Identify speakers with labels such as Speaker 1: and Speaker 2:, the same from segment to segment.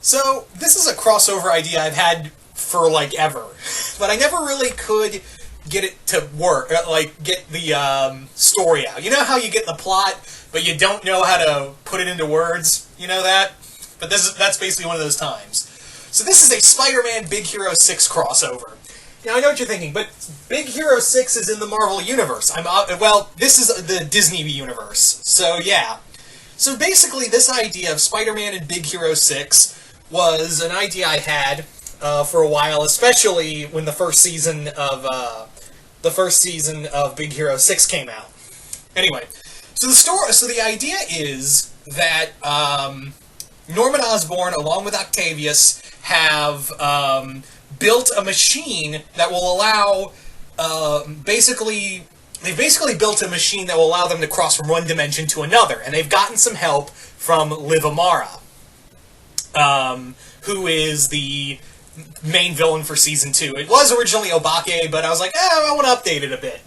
Speaker 1: So, this is a crossover idea I've had for, like, ever. But I never really could get it to work, like, get the, story out. You know how you get the plot, but you don't know how to put it into words? You know that? But that's basically one of those times. So this is a Spider-Man Big Hero 6 crossover. Now, I know what you're thinking, but Big Hero 6 is in the Marvel Universe. Well, this is the Disney universe. So, yeah. So basically, this idea of Spider-Man and Big Hero 6 was an idea I had for a while, especially when the first season of Big Hero 6 came out. Anyway, so the idea is that Norman Osborn, along with Octavius, have built a machine that will allow They've basically built a machine that will allow them to cross from one dimension to another, and they've gotten some help from Liv Amara, who is the main villain for Season 2. It was originally Obake, but I was like, I want to update it a bit.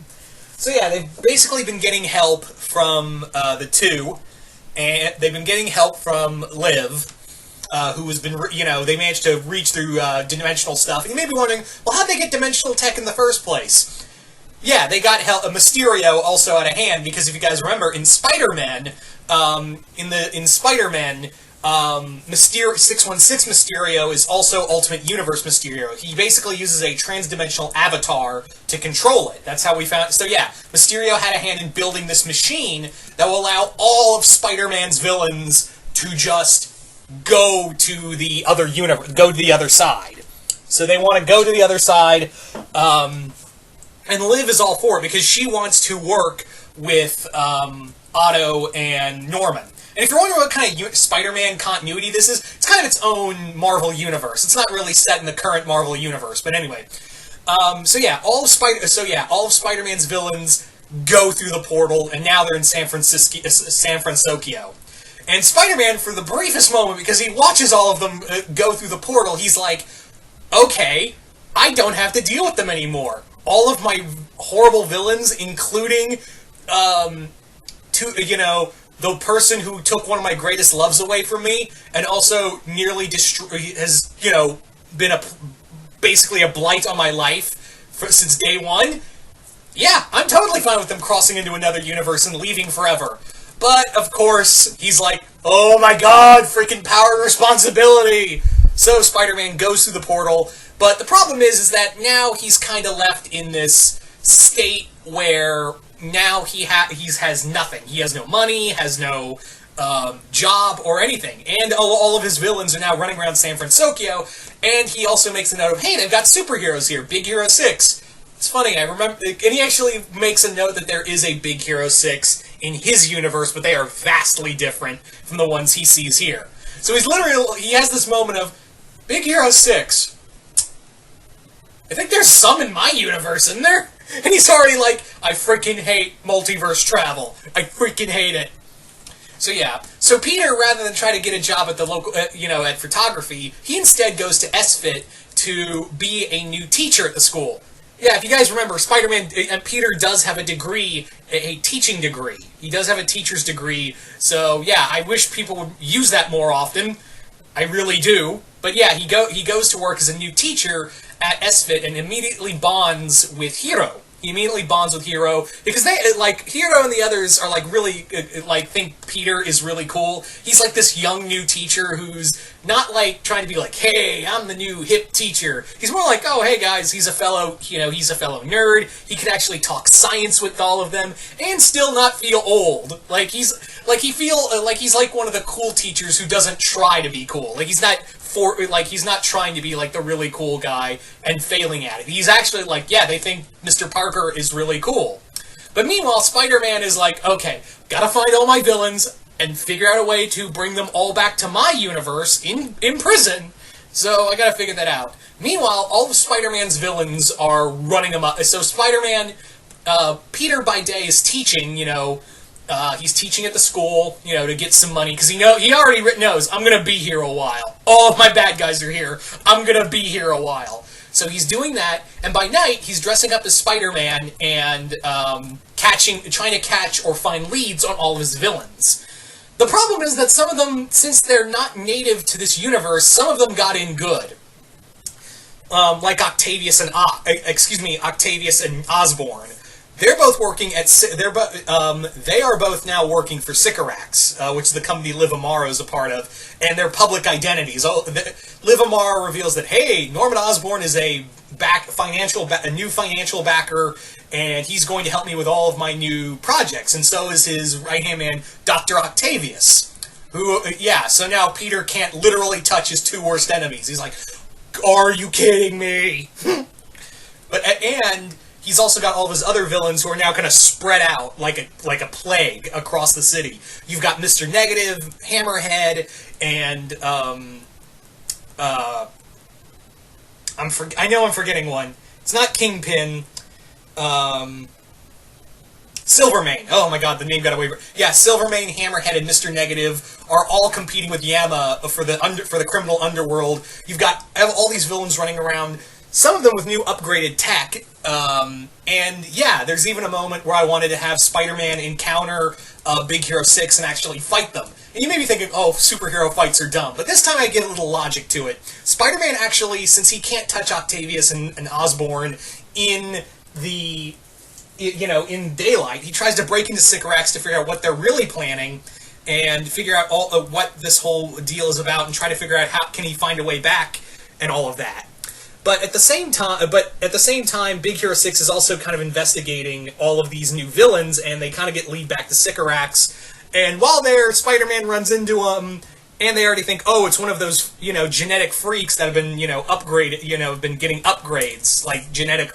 Speaker 1: So yeah, they've basically been getting help from the two, and they've been getting help from Liv, who has been, they managed to reach through dimensional stuff. And you may be wondering, well, how'd they get dimensional tech in the first place? Yeah, they got Mysterio also out of hand, because if you guys remember, in Spider-Man, Mysterio 616 Mysterio is also Ultimate Universe Mysterio. He basically uses a transdimensional avatar to control it. That's how we found. So yeah, Mysterio had a hand in building this machine that will allow all of Spider-Man's villains to just go to the other universe, go to the other side. So they want to go to the other side. And Liv is all for it, because she wants to work with Otto and Norman. And if you're wondering what kind of Spider-Man continuity this is, it's kind of its own Marvel universe. It's not really set in the current Marvel universe, but anyway. So yeah, all of Spider-Man's villains go through the portal, and now they're in San Francisco. And Spider-Man, for the briefest moment, because he watches all of them go through the portal, he's like, okay, I don't have to deal with them anymore. All of my horrible villains, including, the person who took one of my greatest loves away from me, and also nearly has, been basically a blight on my life since day one. Yeah, I'm totally fine with them crossing into another universe and leaving forever. But, of course, he's like, oh my god, freaking power and responsibility! So Spider-Man goes through the portal, but the problem is that now he's kind of left in this state where now he has nothing. He has no money, has no job or anything. And all of his villains are now running around San Francisco, and he also makes a note of, hey, they've got superheroes here, Big Hero 6. It's funny, I remember, and he actually makes a note that there is a Big Hero 6 in his universe, but they are vastly different from the ones he sees here. So he has this moment of, Big Hero 6, I think there's some in my universe, isn't there? And he's already like, I freaking hate multiverse travel. I freaking hate it. So yeah. So Peter, rather than try to get a job at the local, at photography, he instead goes to SFIT to be a new teacher at the school. Yeah, if you guys remember, Spider-Man, and Peter does have a degree, a teaching degree. He does have a teacher's degree. So yeah, I wish people would use that more often. I really do. But yeah, he goes to work as a new teacher at SFIT and immediately bonds with Hiro. He immediately bonds with Hiro because Hiro and the others are really think Peter is really cool. He's like this young new teacher who's not trying to be like, hey, I'm the new hip teacher. He's more like, oh, hey guys, he's a fellow nerd. He can actually talk science with all of them and still not feel old. He's like one of the cool teachers who doesn't try to be cool. He's not trying to be the really cool guy and failing at it. He's actually they think Mr. Parker is really cool. But meanwhile, Spider-Man is like, okay, gotta find all my villains and figure out a way to bring them all back to my universe in prison. So I gotta figure that out. Meanwhile, all of Spider-Man's villains are running amok. So Spider-Man, Peter by day is teaching, he's teaching at the school, to get some money, because he already knows, I'm going to be here a while. All of my bad guys are here. I'm going to be here a while. So he's doing that, and by night, he's dressing up as Spider-Man and trying to catch or find leads on all of his villains. The problem is that some of them, since they're not native to this universe, some of them got in good. Like Octavius and Osborn. They're both working at. They are both now working for Sycorax, which is the company Liv Amaro is a part of, and their public identities. Liv Amaro reveals that hey, Norman Osborn is a new financial backer, and he's going to help me with all of my new projects, and so is his right-hand man, Dr. Octavius. Who, so now Peter can't literally touch his two worst enemies. He's like, are you kidding me? And he's also got all of his other villains who are now kind of spread out like a plague across the city. You've got Mr. Negative, Hammerhead, and I know I'm forgetting one. It's not Kingpin. Silvermane. Oh my god, the name got away. Yeah, Silvermane, Hammerhead, and Mr. Negative are all competing with Yama for the criminal underworld. You've got all these villains running around, some of them with new upgraded tech. And yeah, there's even a moment where I wanted to have Spider-Man encounter Big Hero 6 and actually fight them. And you may be thinking, oh, superhero fights are dumb. But this time I get a little logic to it. Spider-Man actually, since he can't touch Octavius and Osborn in in daylight, he tries to break into Sycorax to figure out what they're really planning and figure out all of what this whole deal is about and try to figure out how can he find a way back and all of that. But at the same time, Big Hero 6 is also kind of investigating all of these new villains, and they kind of get lead back to Sycorax. And while there, Spider-Man runs into them, and they already think, oh, it's one of those, genetic freaks that have been, upgraded, have been getting upgrades, like genetic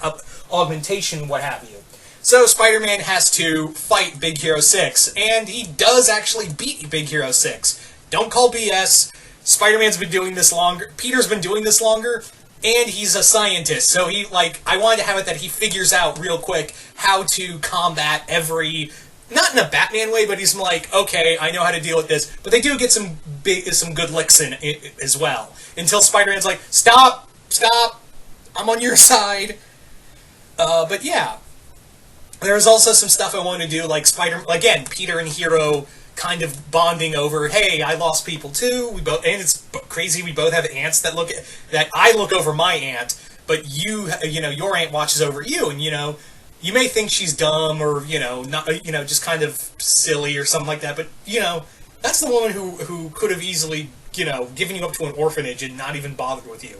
Speaker 1: augmentation, what have you. So Spider-Man has to fight Big Hero 6, and he does actually beat Big Hero 6. Don't call BS. Spider-Man's been doing this longer. Peter's been doing this longer. And he's a scientist, so I wanted to have it that he figures out real quick how to combat not in a Batman way, but he's like, okay, I know how to deal with this. But they do get some good licks in as well. Until Spider-Man's like, stop, I'm on your side. But yeah. There's also some stuff I want to do, like Peter and Hero kind of bonding over, hey, I lost people too. And it's crazy. We both have aunts that I look over my aunt, but your aunt watches over you, and you may think she's dumb or not, just kind of silly or something like that. But that's the woman who could have easily given you up to an orphanage and not even bothered with you.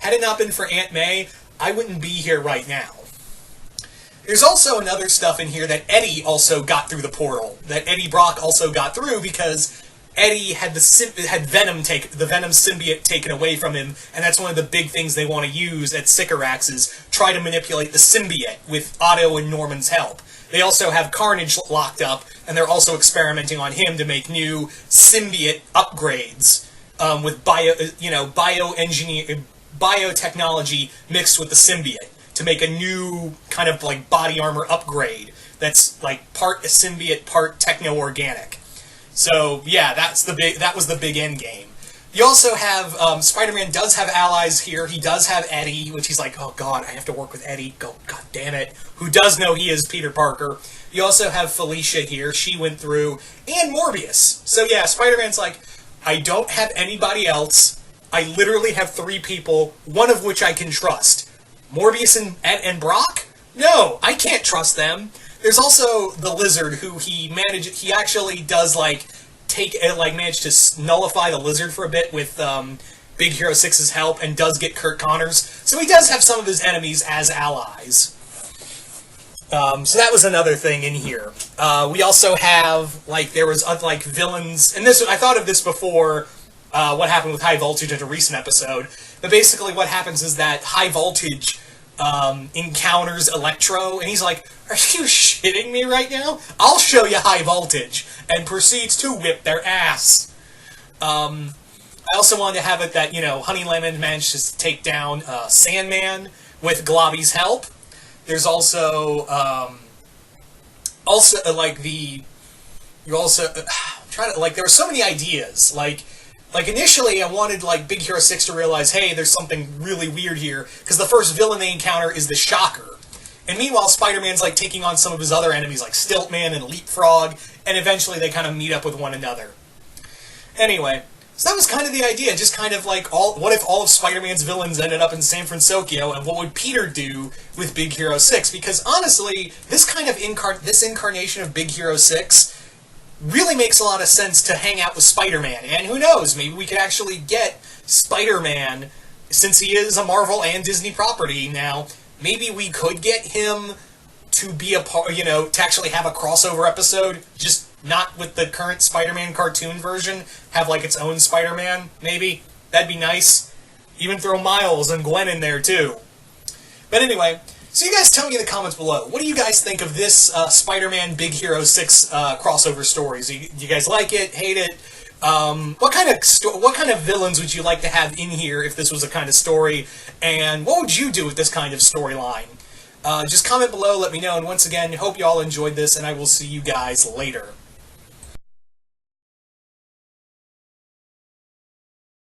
Speaker 1: Had it not been for Aunt May, I wouldn't be here right now. There's also another stuff in here that Eddie also got through the portal. That Eddie Brock also got through because Eddie had the Venom symbiote taken away from him, and that's one of the big things they want to use at Sycorax is try to manipulate the symbiote with Otto and Norman's help. They also have Carnage locked up, and they're also experimenting on him to make new symbiote upgrades with biotechnology mixed with the symbiote, to make a new kind of body armor upgrade that's part symbiote, part techno-organic. So yeah, that was the big end game. You also have Spider-Man does have allies here. He does have Eddie, which he's like, oh god, I have to work with Eddie. God damn it. Who does know he is Peter Parker. You also have Felicia here. She went through, and Morbius. So yeah, Spider-Man's like, I don't have anybody else. I literally have 3 people, one of which I can trust. Morbius and Brock? No, I can't trust them. There's also the Lizard, who he actually does manage to nullify the Lizard for a bit with Big Hero 6's help, and does get Kurt Connors. So he does have some of his enemies as allies. So that was another thing in here. We also have there was villains, and I thought of this before. What happened with High Voltage in a recent episode. But basically what happens is that High Voltage encounters Electro, and he's like, are you shitting me right now? I'll show you High Voltage, and proceeds to whip their ass. I also wanted to have it that, Honey Lemon managed to take down Sandman with Globby's help. There's also, there were so many ideas, initially, I wanted, Big Hero 6 to realize, hey, there's something really weird here, because the first villain they encounter is the Shocker. And meanwhile, Spider-Man's like taking on some of his other enemies like Stiltman and Leapfrog, and eventually they kind of meet up with one another. Anyway, so that was kind of the idea, just kind of like, what if all of Spider-Man's villains ended up in San Francisco, and what would Peter do with Big Hero 6? Because honestly, this kind of incarnation of Big Hero 6 really makes a lot of sense to hang out with Spider-Man. And who knows, maybe we could actually get Spider-Man, since he is a Marvel and Disney property now, maybe we could get him to be a part, to actually have a crossover episode, just not with the current Spider-Man cartoon version, have like its own Spider-Man, maybe. That'd be nice. Even throw Miles and Gwen in there too. But anyway, so you guys tell me in the comments below, what do you guys think of this Spider-Man Big Hero 6 crossover stories? Do you guys like it, hate it? What kind of villains would you like to have in here if this was a kind of story? And what would you do with this kind of storyline? Just comment below, let me know, and once again, hope you all enjoyed this, and I will see you guys later.